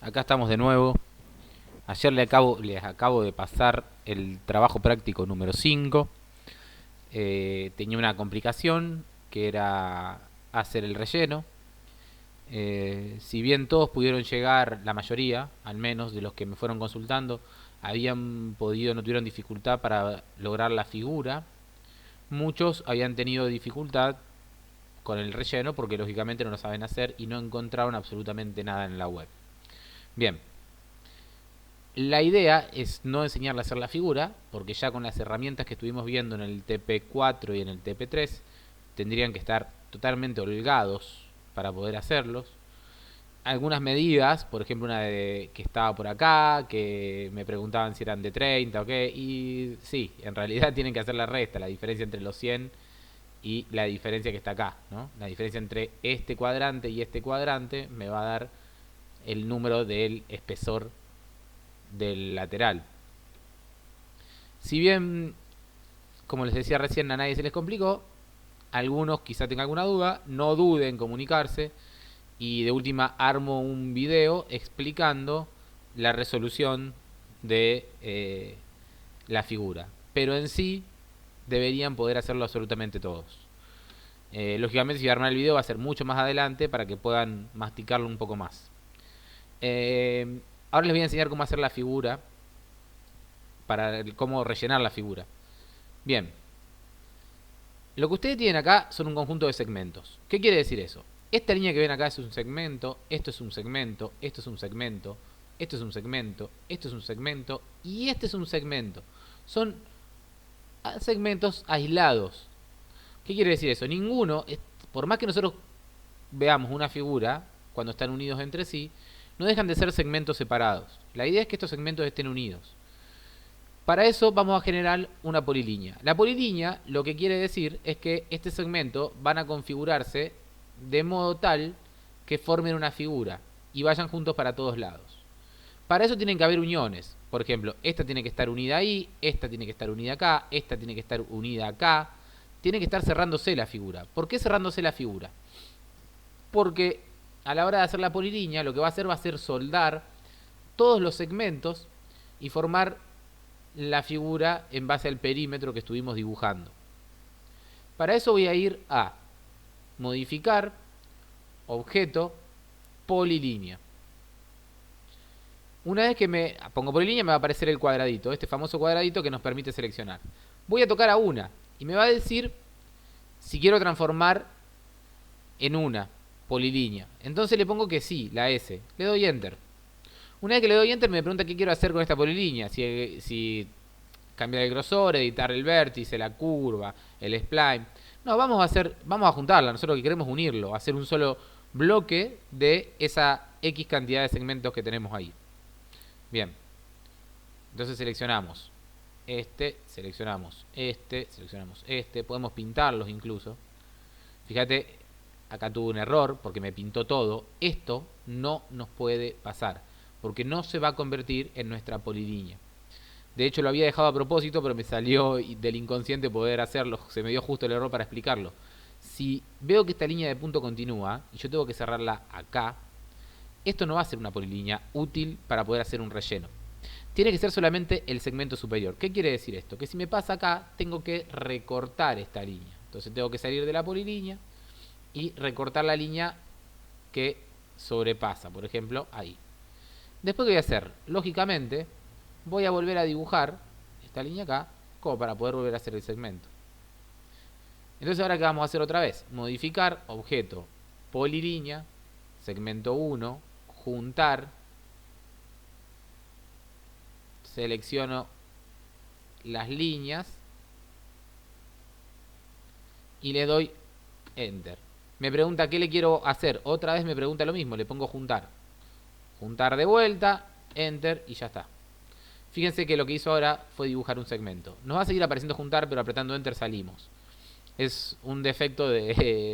Acá estamos de nuevo. Ayer les acabo de pasar el trabajo práctico número 5. Tenía una complicación que era hacer el relleno. Si bien todos pudieron llegar, la mayoría, al menos de los que me fueron consultando, habían podido, no tuvieron dificultad para lograr la figura. Muchos habían tenido dificultad con el relleno porque lógicamente no lo saben hacer y no encontraron absolutamente nada en la web. Bien, la idea es no enseñarle a hacer la figura, porque ya con las herramientas que estuvimos viendo en el TP4 y en el TP3 tendrían que estar totalmente holgados para poder hacerlos. Algunas medidas, por ejemplo una que estaba por acá, que me preguntaban si eran de 30 o qué, y sí, en realidad tienen que hacer la resta, la diferencia entre los 100 y la diferencia que está acá, ¿no? La diferencia entre este cuadrante y este cuadrante me va a dar el número del espesor del lateral. Si bien, como les decía recién, a nadie se les complicó, algunos quizá tengan alguna duda, no duden en comunicarse y de última armo un video explicando la resolución de la figura. Pero en sí deberían poder hacerlo absolutamente todos. Lógicamente si voy a armar el video va a ser mucho más adelante para que puedan masticarlo un poco más. Ahora les voy a enseñar cómo hacer la figura, para cómo rellenar la figura. Bien, lo que ustedes tienen acá son un conjunto de segmentos. ¿Qué quiere decir eso? Esta línea que ven acá es un segmento, esto es un segmento, esto es un segmento, esto es un segmento, esto es un segmento y este es un segmento. Son segmentos aislados. ¿Qué quiere decir eso? Ninguno, por más que nosotros veamos una figura, cuando están unidos entre sí, no dejan de ser segmentos separados. La idea es que estos segmentos estén unidos. Para eso vamos a generar una polilínea. La polilínea lo que quiere decir es que este segmento van a configurarse de modo tal que formen una figura y vayan juntos para todos lados. Para eso tienen que haber uniones. Por ejemplo, esta tiene que estar unida ahí, esta tiene que estar unida acá, esta tiene que estar unida acá. Tiene que estar cerrándose la figura. ¿Por qué cerrándose la figura? Porque a la hora de hacer la polilínea lo que va a ser soldar todos los segmentos y formar la figura en base al perímetro que estuvimos dibujando. Para eso voy a ir a modificar, objeto, polilínea. Una vez que me pongo polilínea me va a aparecer el cuadradito, este famoso cuadradito que nos permite seleccionar. Voy a tocar a una y me va a decir si quiero transformar en una polilínea. Entonces le pongo que sí, la S. Le doy Enter. Una vez que le doy Enter me pregunta qué quiero hacer con esta polilínea. Si cambiar el grosor, editar el vértice, la curva, el spline. No, vamos a juntarla. Nosotros lo que queremos es unirlo, hacer un solo bloque de esa X cantidad de segmentos que tenemos ahí. Bien. Entonces seleccionamos seleccionamos seleccionamos este. Podemos pintarlos incluso. Fíjate, acá tuve un error porque me pintó todo. Esto no nos puede pasar porque no se va a convertir en nuestra polilínea. De hecho lo había dejado a propósito, pero me salió del inconsciente poder hacerlo. Se me dio justo el error para explicarlo. Si veo que esta línea de punto continúa y yo tengo que cerrarla acá, esto no va a ser una polilínea útil para poder hacer un relleno. Tiene que ser solamente el segmento superior. ¿Qué quiere decir esto? Que si me pasa acá, tengo que recortar esta línea. Entonces tengo que salir de la polilínea y recortar la línea que sobrepasa, por ejemplo, ahí. Después, ¿qué voy a hacer? Lógicamente, voy a volver a dibujar esta línea acá, como para poder volver a hacer el segmento. Entonces, ¿ahora qué vamos a hacer otra vez? Modificar, objeto, polilínea, segmento 1, juntar, selecciono las líneas y le doy Enter. Me pregunta qué le quiero hacer. Otra vez me pregunta lo mismo, le pongo juntar. Juntar de vuelta, Enter y ya está. Fíjense que lo que hizo ahora fue dibujar un segmento. Nos va a seguir apareciendo juntar, pero apretando Enter salimos. Es un defecto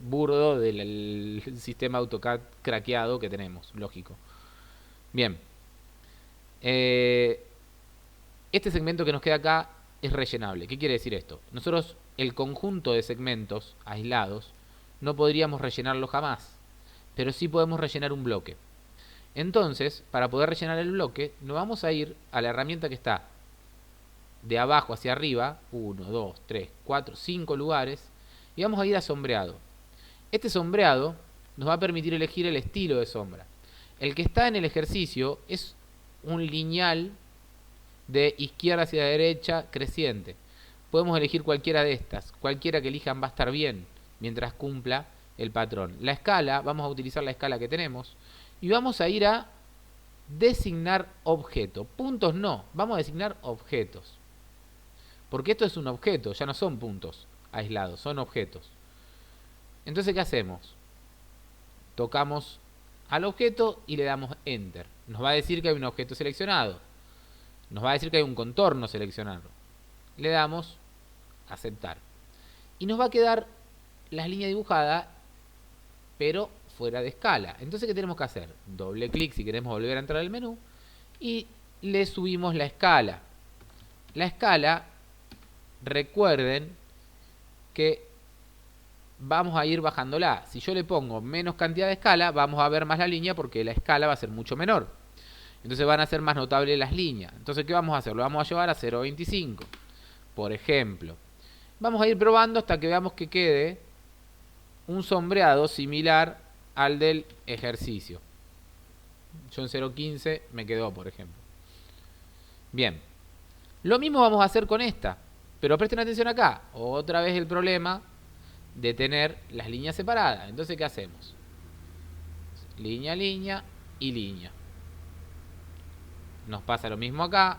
burdo del sistema AutoCAD craqueado que tenemos, lógico. Bien. Este segmento que nos queda acá es rellenable. ¿Qué quiere decir esto? Nosotros el conjunto de segmentos aislados no podríamos rellenarlo jamás, pero sí podemos rellenar un bloque. Entonces, para poder rellenar el bloque, nos vamos a ir a la herramienta que está de abajo hacia arriba, 1, 2, 3, 4, 5 lugares, y vamos a ir a sombreado. Este sombreado nos va a permitir elegir el estilo de sombra. El que está en el ejercicio es un lineal de izquierda hacia derecha creciente. Podemos elegir cualquiera de estas. Cualquiera que elijan va a estar bien mientras cumpla el patrón. La escala, vamos a utilizar la escala que tenemos y vamos a ir a designar objeto. Puntos no, vamos a designar objetos. Porque esto es un objeto, ya no son puntos aislados, son objetos. Entonces, ¿qué hacemos? Tocamos al objeto y le damos Enter. Nos va a decir que hay un objeto seleccionado. Nos va a decir que hay un contorno seleccionado. Le damos Aceptar. Y nos va a quedar la línea dibujada, pero fuera de escala. Entonces, ¿qué tenemos que hacer? Doble clic si queremos volver a entrar al menú y le subimos la escala. La escala, recuerden que vamos a ir bajándola. Si yo le pongo menos cantidad de escala, vamos a ver más la línea porque la escala va a ser mucho menor. Entonces van a ser más notables las líneas. Entonces, ¿qué vamos a hacer? Lo vamos a llevar a 0.25, por ejemplo. Vamos a ir probando hasta que veamos que quede un sombreado similar al del ejercicio. Yo en 0.15 me quedó, por ejemplo. Bien. Lo mismo vamos a hacer con esta. Pero presten atención acá. Otra vez el problema de tener las líneas separadas. Entonces, ¿qué hacemos? Línea, línea y línea. Nos pasa lo mismo acá.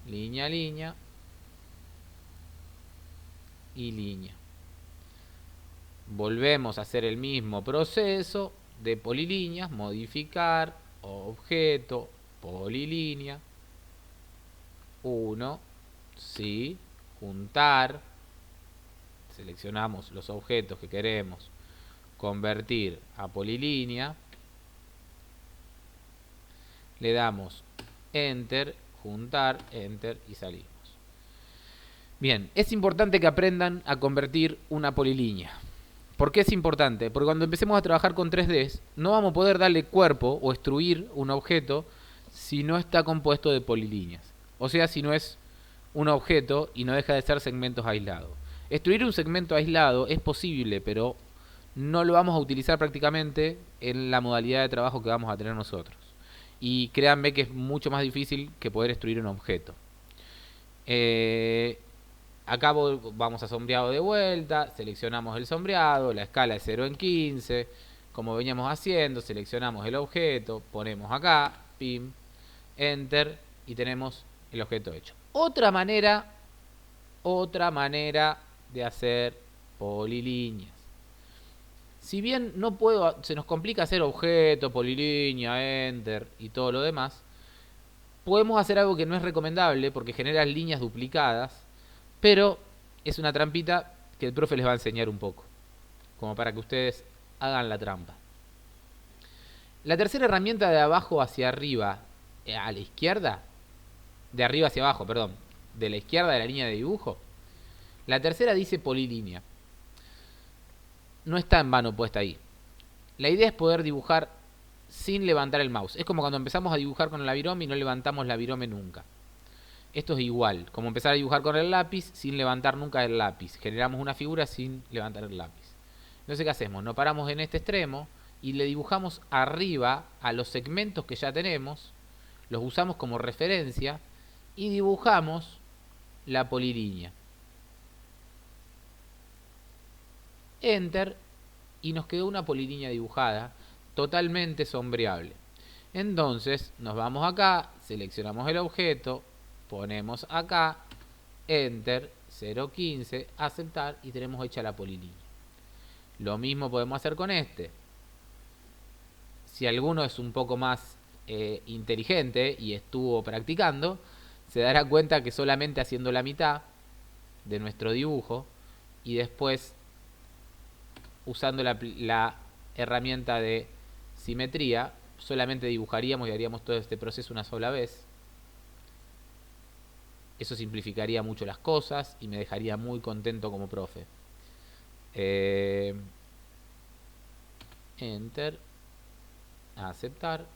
Línea, línea y línea. Volvemos a hacer el mismo proceso de polilíneas, modificar, objeto, polilínea, 1, sí, juntar, seleccionamos los objetos que queremos convertir a polilínea, le damos Enter, juntar, Enter y salimos. Bien, es importante que aprendan a convertir una polilínea. ¿Por qué es importante? Porque cuando empecemos a trabajar con 3Ds, no vamos a poder darle cuerpo o extruir un objeto si no está compuesto de polilíneas. O sea, si no es un objeto y no deja de ser segmentos aislados. Extruir un segmento aislado es posible, pero no lo vamos a utilizar prácticamente en la modalidad de trabajo que vamos a tener nosotros. Y créanme que es mucho más difícil que poder extruir un objeto. Acá vamos a sombreado de vuelta, seleccionamos el sombreado, la escala es 0.15, como veníamos haciendo, seleccionamos el objeto, ponemos acá, pim, Enter y tenemos el objeto hecho. Otra manera de hacer polilíneas. Si bien no puedo, se nos complica hacer objeto, polilínea, Enter y todo lo demás, podemos hacer algo que no es recomendable porque genera líneas duplicadas, pero es una trampita que el profe les va a enseñar un poco, como para que ustedes hagan la trampa. La tercera herramienta de abajo hacia arriba, a la izquierda, de arriba hacia abajo, perdón, de la izquierda de la línea de dibujo, la tercera dice polilínea. No está en vano puesta ahí. La idea es poder dibujar sin levantar el mouse. Es como cuando empezamos a dibujar con la virome y no levantamos la virome nunca. Esto es igual, como empezar a dibujar con el lápiz sin levantar nunca el lápiz. Generamos una figura sin levantar el lápiz. Entonces, ¿qué hacemos? Nos paramos en este extremo y le dibujamos arriba a los segmentos que ya tenemos, los usamos como referencia y dibujamos la polilínea. Enter y nos quedó una polilínea dibujada totalmente sombreable. Entonces nos vamos acá, seleccionamos el objeto, ponemos acá, Enter, 0.15, aceptar y tenemos hecha la polilínea. Lo mismo podemos hacer con este. Si alguno es un poco más inteligente y estuvo practicando, se dará cuenta que solamente haciendo la mitad de nuestro dibujo y después usando la herramienta de simetría, solamente dibujaríamos y haríamos todo este proceso una sola vez. Eso simplificaría mucho las cosas y me dejaría muy contento como profe. Enter, a aceptar,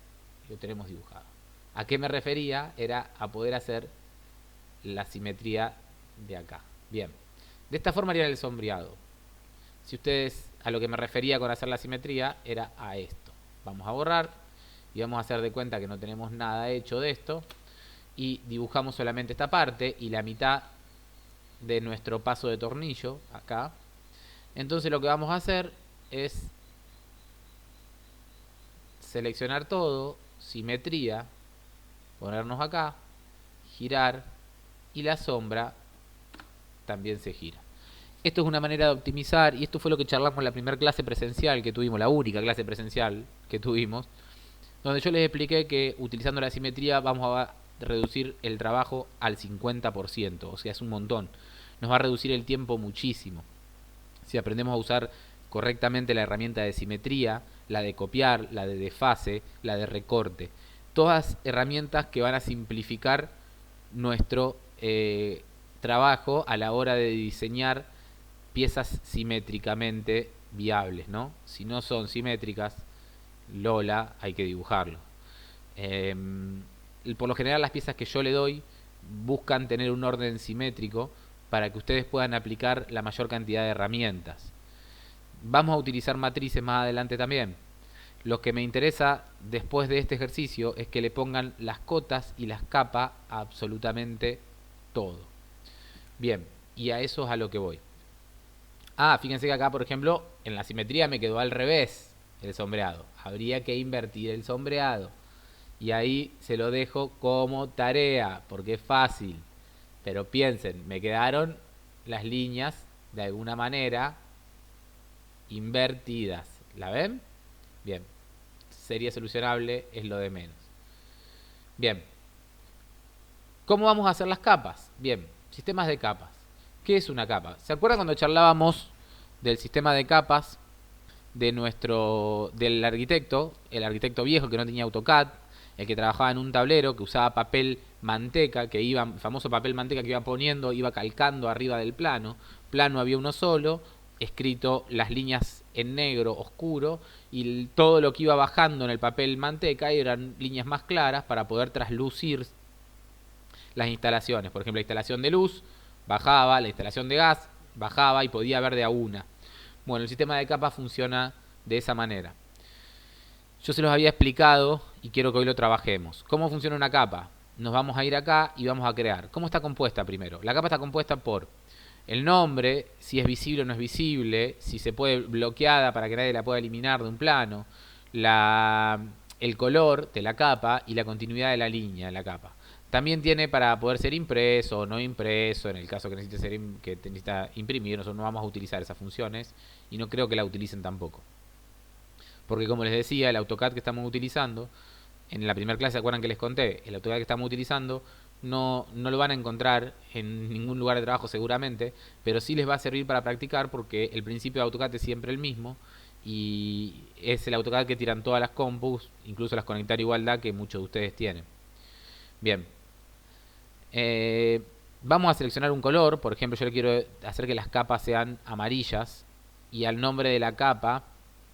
lo tenemos dibujado. ¿A qué me refería? Era a poder hacer la simetría de acá. Bien, de esta forma haría el sombreado. Si ustedes, a lo que me refería con hacer la simetría, era a esto. Vamos a borrar y vamos a hacer de cuenta que no tenemos nada hecho de esto y dibujamos solamente esta parte y la mitad de nuestro paso de tornillo acá. Entonces lo que vamos a hacer es seleccionar todo, simetría, ponernos acá, girar y la sombra también se gira. Esto es una manera de optimizar y esto fue lo que charlamos en la primera clase presencial que tuvimos, la única clase presencial que tuvimos, donde yo les expliqué que utilizando la simetría vamos a reducir el trabajo al 50%, o sea, es un montón. Nos va a reducir el tiempo muchísimo. Si aprendemos a usar correctamente la herramienta de simetría, la de copiar, la de desfase, la de recorte. Todas herramientas que van a simplificar nuestro trabajo a la hora de diseñar piezas simétricamente viables, ¿no? Si no son simétricas, Lola, hay que dibujarlo. Por lo general las piezas que yo le doy buscan tener un orden simétrico para que ustedes puedan aplicar la mayor cantidad de herramientas. Vamos a utilizar matrices más adelante también. Lo que me interesa después de este ejercicio es que le pongan las cotas y las capas a absolutamente todo. Bien, y a eso es a lo que voy. Fíjense que acá, por ejemplo, en la simetría me quedó al revés el sombreado. Habría que invertir el sombreado. Y ahí se lo dejo como tarea, porque es fácil. Pero piensen, me quedaron las líneas de alguna manera invertidas. ¿La ven? Bien. Sería solucionable, es lo de menos. Bien. ¿Cómo vamos a hacer las capas? Bien, sistemas de capas. ¿Qué es una capa? ¿Se acuerdan cuando charlábamos del sistema de capas del arquitecto, el arquitecto viejo que no tenía AutoCAD, el que trabajaba en un tablero, que usaba papel manteca, el famoso papel manteca que iba poniendo, iba calcando arriba del plano? Plano había uno solo, escrito las líneas en negro oscuro, y todo lo que iba bajando en el papel manteca eran líneas más claras para poder traslucir las instalaciones. Por ejemplo, la instalación de luz bajaba, la instalación de gas bajaba y podía ver de a una. Bueno, el sistema de capas funciona de esa manera. Yo se los había explicado y quiero que hoy lo trabajemos. ¿Cómo funciona una capa? Nos vamos a ir acá y vamos a crear. ¿Cómo está compuesta primero? La capa está compuesta por el nombre, si es visible o no es visible, si se puede bloqueada para que nadie la pueda eliminar de un plano, el color de la capa y la continuidad de la línea de la capa. También tiene para poder ser impreso o no impreso, en el caso que necesita imprimir. Nosotros no vamos a utilizar esas funciones y no creo que la utilicen tampoco. Porque como les decía, el AutoCAD que estamos utilizando, en la primera clase, ¿se acuerdan que les conté? El AutoCAD que estamos utilizando no lo van a encontrar en ningún lugar de trabajo seguramente, pero sí les va a servir para practicar porque el principio de AutoCAD es siempre el mismo y es el AutoCAD que tiran todas las compus, incluso las Conectar Igualdad que muchos de ustedes tienen. Bien. Vamos a seleccionar un color. Por ejemplo, yo le quiero hacer que las capas sean amarillas y al nombre de la capa,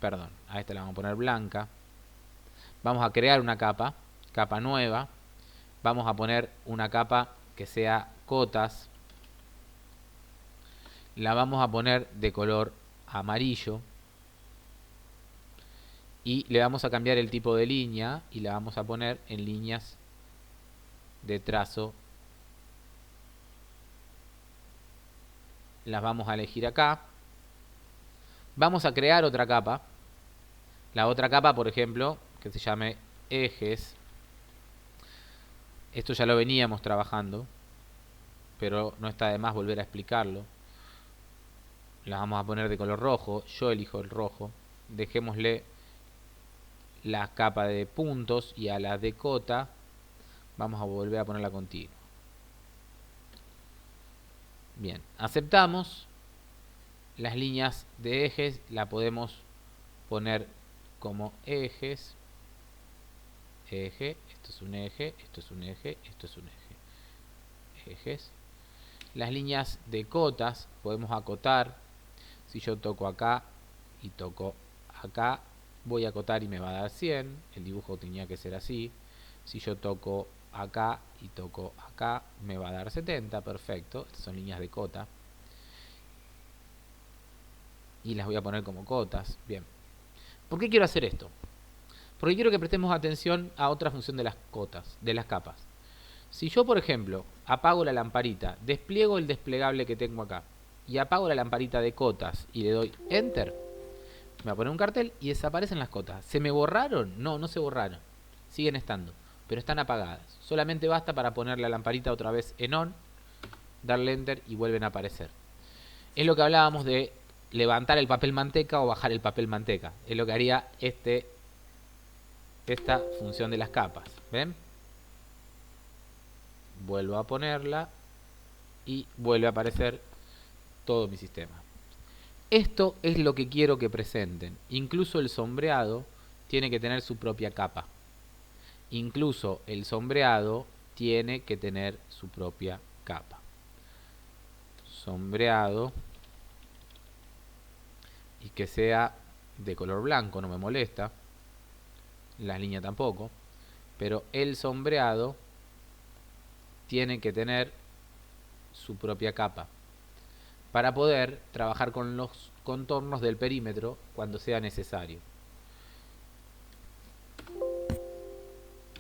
perdón, a esta la vamos a poner blanca. Vamos a crear una capa nueva. Vamos a poner una capa que sea cotas. La vamos a poner de color amarillo y le vamos a cambiar el tipo de línea y la vamos a poner en líneas de trazo. Las vamos a elegir acá. Vamos a crear otra capa. La otra capa, por ejemplo, que se llame ejes. Esto ya lo veníamos trabajando, pero no está de más volver a explicarlo. La vamos a poner de color rojo. Yo elijo el rojo. Dejémosle la capa de puntos y a la de cota vamos a volver a ponerla continua. Bien, aceptamos. Las líneas de ejes la podemos poner como ejes. Eje, esto es un eje, esto es un eje, esto es un eje. Ejes. Las líneas de cotas podemos acotar. Si yo toco acá y toco acá, Voy a acotar y me va a dar 100. El dibujo tenía que ser así. Si yo toco acá y toco acá, me va a dar 70. Perfecto. Estas son líneas de cota. Y las voy a poner como cotas. Bien. ¿Por qué quiero hacer esto? Porque quiero que prestemos atención a otra función de las cotas, de las capas. Si yo, por ejemplo, apago la lamparita, despliego el desplegable que tengo acá y apago la lamparita de cotas y le doy Enter, me va a poner un cartel y desaparecen las cotas. ¿Se me borraron? No, no se borraron. Siguen estando, pero están apagadas. Solamente basta para poner la lamparita otra vez en On, darle Enter y vuelven a aparecer. Es lo que hablábamos de levantar el papel manteca o bajar el papel manteca. Es lo que haría esta función de las capas. ¿Ven? Vuelvo a ponerla y vuelve a aparecer todo mi sistema. Esto es lo que quiero que presenten. Incluso el sombreado tiene que tener su propia capa. Incluso el sombreado tiene que tener su propia capa. Sombreado, y que sea de color blanco, no me molesta. La línea tampoco. Pero el sombreado tiene que tener su propia capa para poder trabajar con los contornos del perímetro cuando sea necesario.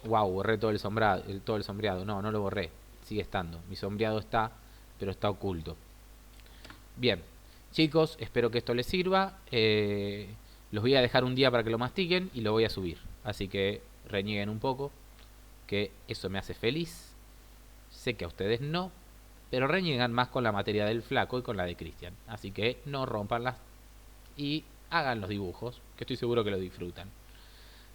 Wow, borré todo el sombreado. No, no lo borré. Sigue estando. Mi sombreado está, pero está oculto. Bien, chicos, espero que esto les sirva. Los voy a dejar un día para que lo mastiquen y lo voy a subir. Así que renieguen un poco, que eso me hace feliz. Sé que a ustedes no, pero reniegan más con la materia del flaco y con la de Cristian. Así que no rompanlas y hagan los dibujos, que estoy seguro que lo disfrutan.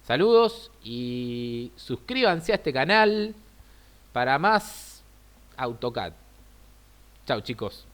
Saludos y suscríbanse a este canal para más AutoCAD. Chao, chicos.